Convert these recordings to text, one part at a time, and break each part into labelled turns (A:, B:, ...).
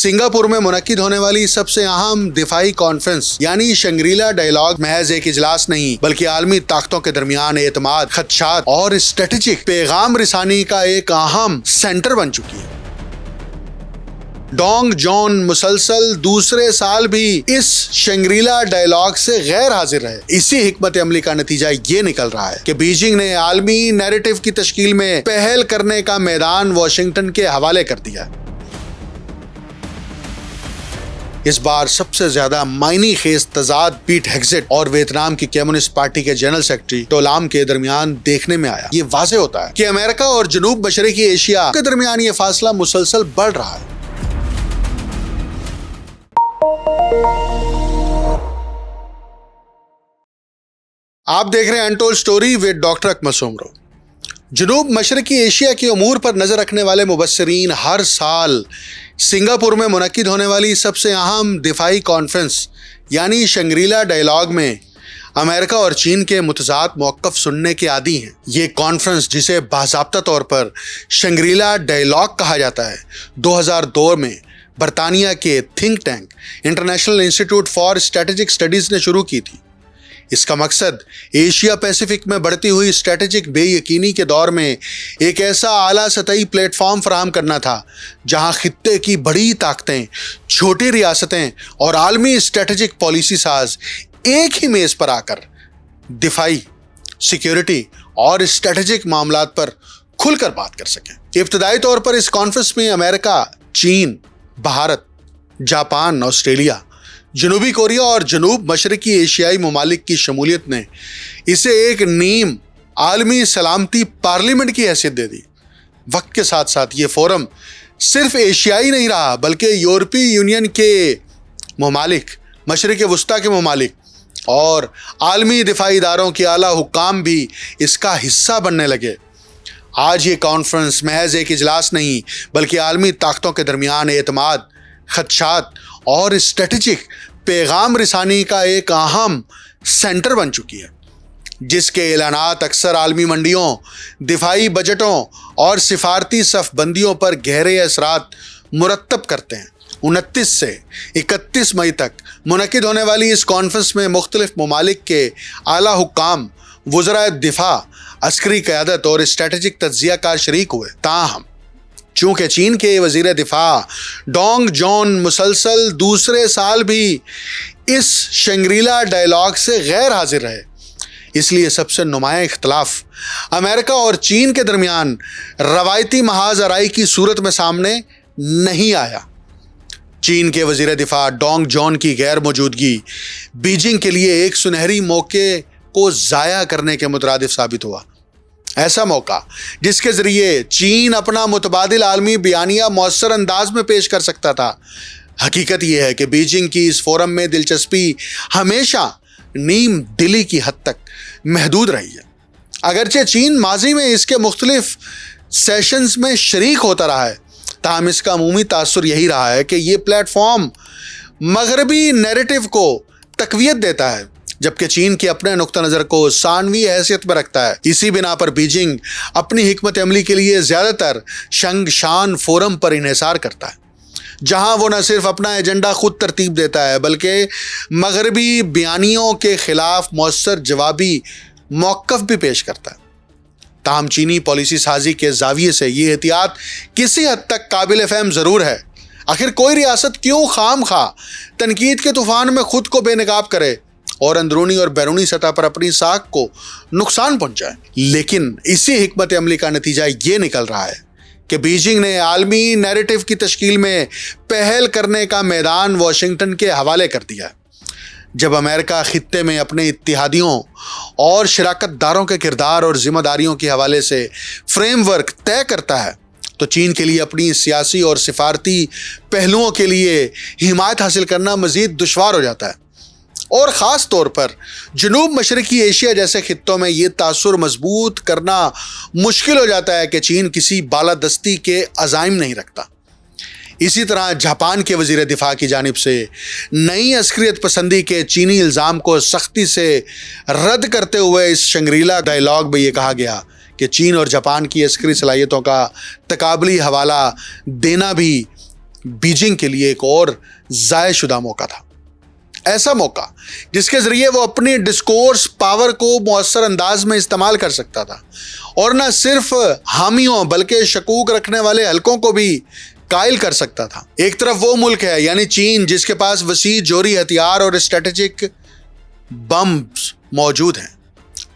A: Singapore में मुनक्किद होने वाली सबसे अहम दिफाई कॉन्फ्रेंस यानी शंग्रीला डायलॉग महज एक इजलास नहीं बल्कि आलमी ताकतों के दरमियान एतमाद, खदशात और स्ट्रेटेजिक पैगाम रिसानी का एक अहम सेंटर बन चुकी है। डोंग जॉन मुसलसल दूसरे साल भी इस शंग्रीला डायलॉग से गैर हाजिर रहे। इसी हिकमत अमली का नतीजा ये निकल रहा है कि बीजिंग ने आलमी नैरेटिव की तश्कील में पहल करने का मैदान वॉशिंगटन के हवाले कर दिया। इस बार सबसे ज्यादा मायनी खेज तजाद पीट हेग्सेट और वियतनाम की कम्युनिस्ट पार्टी के जनरल सेक्रेटरी टो लाम के दरमियान देखने में आया। ये वाज़ेह होता है कि अमेरिका और जनूब मशरकी एशिया के दरमियान ये फासला मुसलसल बढ़ रहा है। आप देख रहे हैं untold story with doctor Akmal Soomro. जनूब मशरकी एशिया के उमूर पर नजर रखने वाले मुबस्सिरीन हर साल सिंगापुर में मुनक्किद होने वाली सबसे अहम दिफाई कॉन्फ्रेंस यानी शंग्रीला डायलॉग में अमेरिका और चीन के मुतज़ाद मौक़िफ़ सुनने के आदी हैं। ये कॉन्फ्रेंस, जिसे बाज़ाब्ता तौर पर शंग्रीला डायलॉग कहा जाता है, 2002 में बरतानिया के think tank international institute for strategic studies ने शुरू की थी। इसका मकसद एशिया पैसिफिक में बढ़ती हुई स्ट्रेटेजिक बेयकीनी के दौर में एक ऐसा आला सतही प्लेटफॉर्म फराहम करना था जहां खित्ते की बड़ी ताकतें, छोटी रियासतें और आलमी स्ट्रेटेजिक पॉलिसी साज एक ही मेज़ पर आकर दिफाई, सिक्योरिटी और स्ट्रेटेजिक मामलात पर खुलकर बात कर सकें। इब्तदाई तौर पर इस कॉन्फ्रेंस में अमेरिका, चीन, भारत, जापान, ऑस्ट्रेलिया, जनूबी कोरिया और जनूब मशरकी एशियाई ममालिक की शमूलियत ने इसे एक नीम आलमी सलामती पार्लियामेंट की हैसियत दे दी। वक्त के साथ साथ ये फोरम सिर्फ एशियाई नहीं रहा बल्कि यूरोपीय यूनियन के ममालिक, मशरिक़ वस्ता के ममालिक और आलमी दिफाई इदारों के आला हुक्काम भी इसका हिस्सा बनने लगे। आज ये कॉन्फ्रेंस महज एक इजलास नहीं बल्कि आलमी ताकतों के दरमियान एतमाद, खदशात और स्ट्रेटेजिक पैगाम रिसानी का एक अहम सेंटर बन चुकी है, जिसके ऐलानात अक्सर आलमी मंडियों, दिफाई बजटों और सिफारती सफ़बंदियों पर गहरे असरात मुरतब करते हैं। 29 से 31 मई तक मुनक्किद होने वाली इस कॉन्फ्रेंस में मुख्तलिफ ममालिक के आला हुक्काम, वज़राए दिफा, अस्करी क़यादत और स्ट्रेटेजिक तज्ज़ियाकार शरीक हुए। ताहम चूँकि चीन के वज़ीर दिफा डोंग जॉन मुसलसल दूसरे साल भी इस शंग्रीला डायलॉग से गैर हाजिर रहे, इसलिए सबसे नुमाया इख्तलाफ अमेरिका और चीन के दरमियान रवायती महाज आराई की सूरत में सामने नहीं आया। चीन के वज़ीर दिफा डोंग जॉन की गैर मौजूदगी बीजिंग के लिए एक सुनहरी मौके को ज़ाया करने के मुतरादिफ साबित हुआ। ऐसा मौका जिसके ज़रिए चीन अपना मुतबादिल आलमी बयानिया मौसर अंदाज में पेश कर सकता था। हकीकत यह है कि बीजिंग की इस फोरम में दिलचस्पी हमेशा नीम दिली की हद तक महदूद रही है। अगरचे चीन माजी में इसके मुख्तलिफ सेशंस में शरीक होता रहा है, ताहम इसका अमूमी तासुर यही रहा है कि ये प्लेटफॉर्म मगरबी नैरेटिव को तक़वियत देता है, जबकि चीन के अपने नुक्ता नज़र को सानवी हैसियत में रखता है। इसी बिना पर बीजिंग अपनी हिकमत अमली के लिए ज़्यादातर शंगशान फोरम पर इन्हिसार करता है, जहां वो न सिर्फ अपना एजेंडा खुद तरतीब देता है बल्कि मगरबी बयानियों के ख़िलाफ़ मौसर जवाबी मौक़िफ़ भी पेश करता है। ताहम चीनी पॉलिसी साजी के ज़ाविये से ये एहतियात किसी हद तक काबिल फ़हम ज़रूर है। आखिर कोई रियासत क्यों खाम खा तनकीद के तूफ़ान में ख़ुद को बेनकाब करे और अंदरूनी और बैरूनी सतह पर अपनी साख को नुकसान पहुंचाए। लेकिन इसी हिकमत अमली का नतीजा ये निकल रहा है कि बीजिंग ने आलमी नैरेटिव की तश्कील में पहल करने का मैदान वॉशिंगटन के हवाले कर दिया है। जब अमेरिका खित्ते में अपने इत्तिहादियों और शराकतदारों के किरदार और जिम्मेदारियों के हवाले से फ्रेमवर्क तय करता है, तो चीन के लिए अपनी सियासी और सिफारती पहलुओं के लिए हिमायत हासिल करना मज़ीद दुश्वार हो जाता है। और ख़ास तौर पर जनूब मशरकी एशिया जैसे खित्तों में ये तासुर मजबूत करना मुश्किल हो जाता है कि चीन किसी बालादस्ती के अज़ाइम नहीं रखता। इसी तरह जापान के वज़ीर दिफा की जानिब से नई अस्करियत पसंदी के चीनी इल्ज़ाम को सख्ती से रद्द करते हुए इस शंग्रीला डायलॉग में ये कहा गया कि चीन और जापान की अस्करी सलाहियतों का तकाबली हवाला देना भी बीजिंग के लिए एक और ज़ाय शुदा मौका था। ऐसा मौका जिसके जरिए वो अपनी डिस्कोर्स पावर को मौसर अंदाज में इस्तेमाल कर सकता था और न सिर्फ हामियों बल्कि शकूक रखने वाले हलकों को भी कायल कर सकता था। एक तरफ वो मुल्क है यानी चीन, जिसके पास वसी जोरी हथियार और स्ट्रेटेजिक बम्स मौजूद हैं,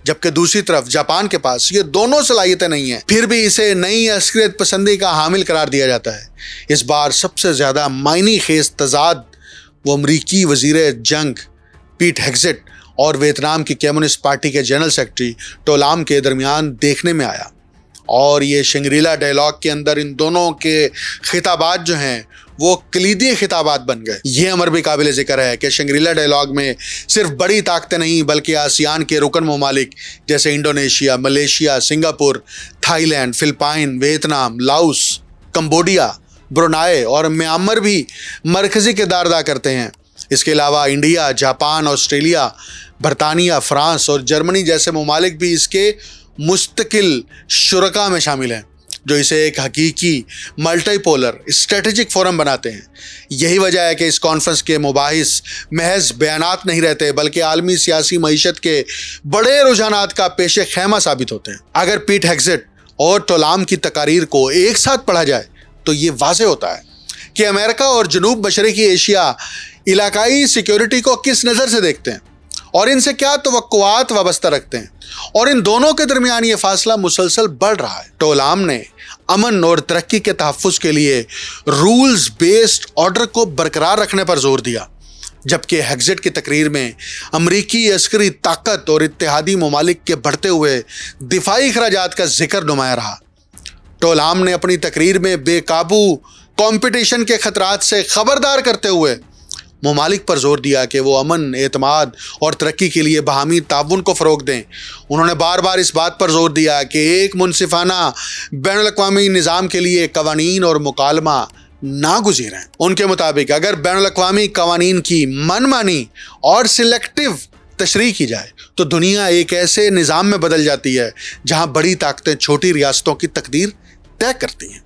A: जबकि दूसरी तरफ जापान के पास ये दोनों सलाहियतें नहीं हैं। फिर भी इसे नई अस्करियत पसंदी का हामिल करार दिया जाता है। इस बार सबसे ज़्यादा मायने खेज तजाद वो अमरीकी वजीर जंग पीट हेग्सेट और वियतनाम की कम्युनिस्ट पार्टी के जनरल सेक्रेटरी टो लाम के दरमियान देखने में आया। और ये शंग्रीला डायलॉग के अंदर इन दोनों के खिताबात जो हैं वो कलीदी खिताबात बन गए। ये अमर भी काबिल ज़िक्र है कि शंग्रीला डायलॉग में सिर्फ बड़ी ताकतें नहीं बल्कि आसियान के रुकन ममालिक जैसे Indonesia, Malaysia, Singapore, Thailand, Philippine, Vietnam, Laos, Cambodia, Brunei और म्यांमार भी मरकज़ी किरदार अदा करते हैं। इसके अलावा इंडिया, जापान, ऑस्ट्रेलिया, बरतानिया, फ्रांस और जर्मनी जैसे ममालिक भी इसके मुस्तकिल शुरका में शामिल हैं, जो इसे एक हकीकी मल्टीपोलर स्ट्रेटेजिक फोरम बनाते हैं। यही वजह है कि इस कॉन्फ्रेंस के मुबाहिस महज बयानात नहीं रहते बल्कि आलमी सियासी मईशत के बड़े रुझानात का पेशे खैमा साबित होते हैं। अगर पीट हेग्सेट और टो लाम की तकारीर को एक साथ पढ़ा जाए तो ये वाज़ेह होता है कि अमेरिका और जनूब मशरक़ी एशिया इलाकाई सिक्योरिटी को किस नज़र से देखते हैं और इनसे क्या तवक्कुआत वाबस्ता रखते हैं, और इन दोनों के दरमियान ये फासला मुसलसल बढ़ रहा है। टो लाम ने अमन और तरक्की के तहफ़्फ़ुज़ के लिए रूल्स बेस्ड ऑर्डर को बरकरार रखने पर जोर दिया, जबकि हेग्सेट की तकरीर में अमरीकी अस्करी ताकत और इत्तेहादी ममालिक के बढ़ते हुए दिफाई अखराजात का जिक्र नुमाया रहा। टो लाम ने अपनी तकरीर में बेकाबू कंपटीशन के खतरात से खबरदार करते हुए ममालिक पर जोर दिया कि वो अमन, एतमाद और तरक्की के लिए बाहमी ताउन को फ़रोग़ दें। उन्होंने बार बार इस बात पर जोर दिया कि एक मुनसिफाना बैनुल-अक़वामी निज़ाम के लिए कवानीन और मुकालमा नागुज़ीर हैं। उनके मुताबिक अगर बैनुल-अक़वामी कवानीन की मनमानी और सिलेक्टिव तशरीह की जाए तो दुनिया एक ऐसे निज़ाम में बदल जाती है जहाँ बड़ी ताकतें छोटी रियासतों की तकदीर तय करती हैं।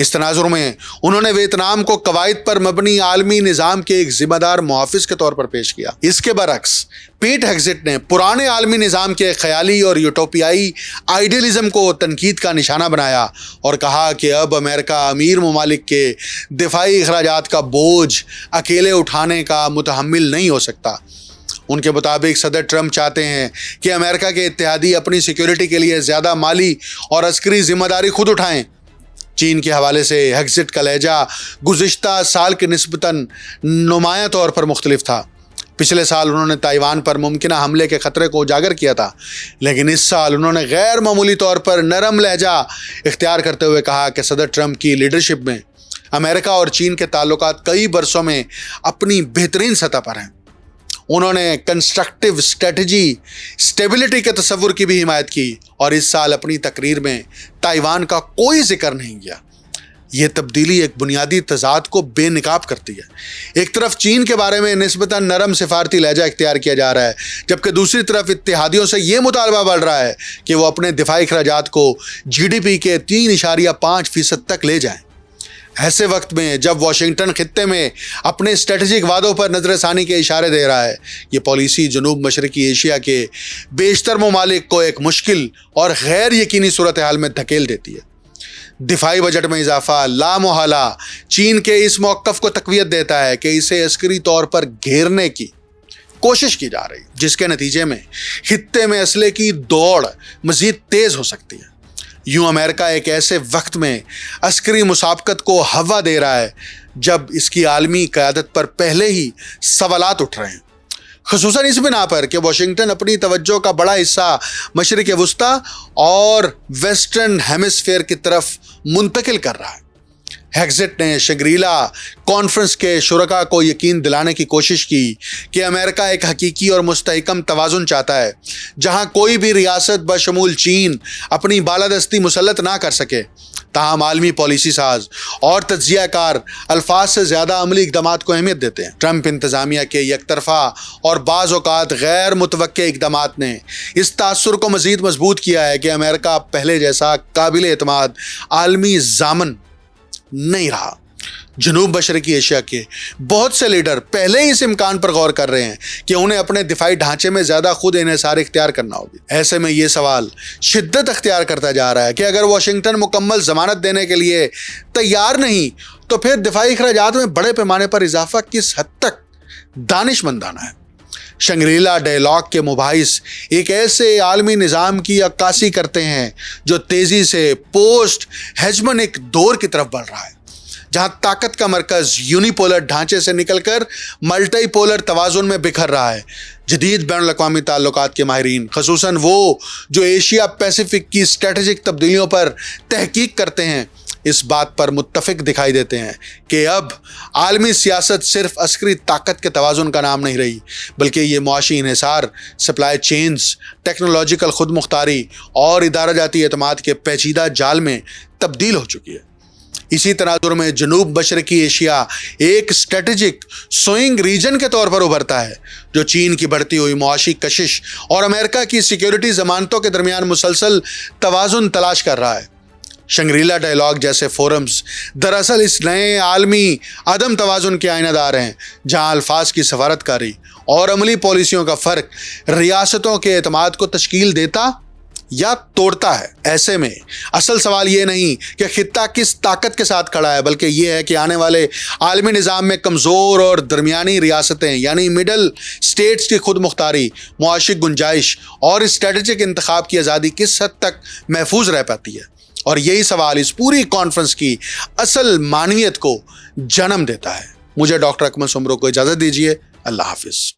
A: इस तनाजुर में उन्होंने वियतनाम को कवायद पर मबनी आलमी निज़ाम के एक जिम्मेदार मुहाफ़िज़ के तौर पर पेश किया। इसके बरक्स पीट हेग्सेट ने पुराने आलमी निज़ाम के ख्याली और यूटोपियाई आइडियलिज़म को तनकीद का निशाना बनाया और कहा कि अब अमेरिका अमीर ममालिक के दिफाई अखराजात का बोझ अकेले उठाने का मुतहम्मिल नहीं हो सकता। उनके मुताबिक सदर ट्रंप चाहते हैं कि अमेरिका के इत्तेहादी अपनी सिक्योरिटी के लिए ज़्यादा माली और अस्करी जिम्मेदारी खुद उठाएं। चीन के हवाले से हेग्सेट का लहजा गुज़िश्ता साल के निस्बतन नुमाया तौर पर मुख्तलिफ था। पिछले साल उन्होंने ताइवान पर मुमकिना हमले के ख़तरे को उजागर किया था, लेकिन इस साल उन्होंने गैर मामूली तौर पर नरम लहजा इख्तियार करते हुए कहा कि सदर ट्रंप की लीडरशिप में अमेरिका और चीन के ताल्लुकात कई बरसों में अपनी बेहतरीन सतह पर हैं। उन्होंने कंस्ट्रक्टिव स्ट्रेटजी स्टेबिलिटी के तस्वुर की भी हिमायत की और इस साल अपनी तकरीर में ताइवान का कोई जिक्र नहीं किया। ये तब्दीली एक बुनियादी तजाद को बेनकाब करती है। एक तरफ चीन के बारे में निस्बतन नरम सिफारती लहजा इख्तियार किया जा रहा है, जबकि दूसरी तरफ इत्तेहादियों से ये मुतालबा बढ़ रहा है कि वो अपने दिफाई अखराजात को GDP के 3.5% तक ले जाएं। ऐसे वक्त में जब वाशिंगटन खित्ते में अपने स्ट्रेटेजिक वादों पर नजरसानी के इशारे दे रहा है, ये पॉलिसी जनूब मशरकी एशिया के बेशतर ममालिक को एक मुश्किल और गैर यकीनी सूरत हाल में धकेल देती है। दिफाई बजट में इजाफा लामोहला चीन के इस मौक़िफ़ को तक़वियत देता है कि इसे अस्करी तौर पर घेरने की कोशिश की जा रही है, जिसके नतीजे में खित्ते में असले की दौड़ मज़ीद तेज़ हो सकती है। यूँ अमेरिका एक ऐसे वक्त में अस्करी मुसाबकत को हवा दे रहा है जब इसकी आलमी क़यादत पर पहले ही सवालात उठ रहे हैं, ख़ुसूसन इस बिना पर कि वाशिंगटन अपनी तवज्जो का बड़ा हिस्सा मशरिक़ वस्ता और वेस्टर्न हेमिस्फेयर की तरफ मुंतकिल कर रहा है। हेग्सेट ने शंग्रीला कॉन्फ्रेंस के शुरका को यकीन दिलाने की कोशिश की कि अमेरिका एक हकीकी और मुस्तहकम तवाज़ुन चाहता है, जहां कोई भी रियासत बशमूल चीन अपनी बालादस्ती मुसल्लत ना कर सके। ताहम आलमी पॉलिसी साज और तज्ज़ियाकार अल्फाज से ज़्यादा अमली इक़दामात को अहमियत देते हैं। ट्रंप इंतज़ामिया के यकतरफ़ा और बाज़ औक़ात गैर मुतवक्के इक़दामात ने इस तासुर को मज़ीद मजबूत किया है कि अमेरिका पहले जैसा काबिल एतमाद आलमी ज़ामन नहीं रहा। جنوب مشرقی ایشیا کے بہت سے لیڈر پہلے ہی اس امکان پر غور کر رہے ہیں کہ انہیں اپنے دفاعی ڈھانچے میں زیادہ خود انحصار اختیار کرنا ہوگی۔ ایسے میں یہ سوال شدت اختیار کرتا جا رہا ہے کہ اگر واشنگٹن مکمل ضمانت دینے کے لیے تیار نہیں تو پھر دفاعی اخراجات میں بڑے پیمانے پر اضافہ کس حد تک دانش مندانہ ہے۔ شنگری لا ڈائیلاگ کے مباحث ایک ایسے عالمی نظام کی عکاسی کرتے ہیں جو تیزی سے پوسٹ ہیجمنک دور کی طرف بڑھ رہا ہے، جہاں طاقت کا مرکز یونی پولر ڈھانچے سے نکل کر ملٹی پولر توازن میں بکھر رہا ہے۔ جدید بین الاقوامی تعلقات کے ماہرین، خصوصاً وہ جو ایشیا پیسیفک کی اسٹریٹجک تبدیلیوں پر تحقیق کرتے ہیں، اس بات پر متفق دکھائی دیتے ہیں کہ اب عالمی سیاست صرف عسکری طاقت کے توازن کا نام نہیں رہی، بلکہ یہ معاشی انحصار، سپلائی چینز، ٹیکنالوجیکل خود مختاری اور ادارہ جاتی اعتماد کے پیچیدہ جال میں تبدیل ہو چکی ہے۔ اسی تناظر میں جنوب مشرقی ایشیا ایک اسٹریٹجک سوئنگ ریجن کے طور پر ابھرتا ہے، جو چین کی بڑھتی ہوئی معاشی کشش اور امریکہ کی سیکیورٹی ضمانتوں کے درمیان مسلسل توازن تلاش کر رہا ہے۔ شنگری لا ڈائیلاگ جیسے فورمز دراصل اس نئے عالمی عدم توازن کے آئینہ دار ہیں، جہاں الفاظ کی سفارت کاری اور عملی پالیسیوں کا فرق ریاستوں کے اعتماد کو تشکیل دیتا یا توڑتا ہے۔ ایسے میں اصل سوال یہ نہیں کہ خطہ کس طاقت کے ساتھ کھڑا ہے، بلکہ یہ ہے کہ آنے والے عالمی نظام میں کمزور اور درمیانی ریاستیں یعنی مڈل سٹیٹس کی خود مختاری، معاشی گنجائش اور اسٹریٹجک انتخاب کی آزادی کس حد تک محفوظ رہ پاتی ہے۔ اور یہی سوال اس پوری کانفرنس کی اصل معنویت کو جنم دیتا ہے۔ مجھے ڈاکٹر اکمل سومرو کو اجازت دیجیے۔ اللہ حافظ۔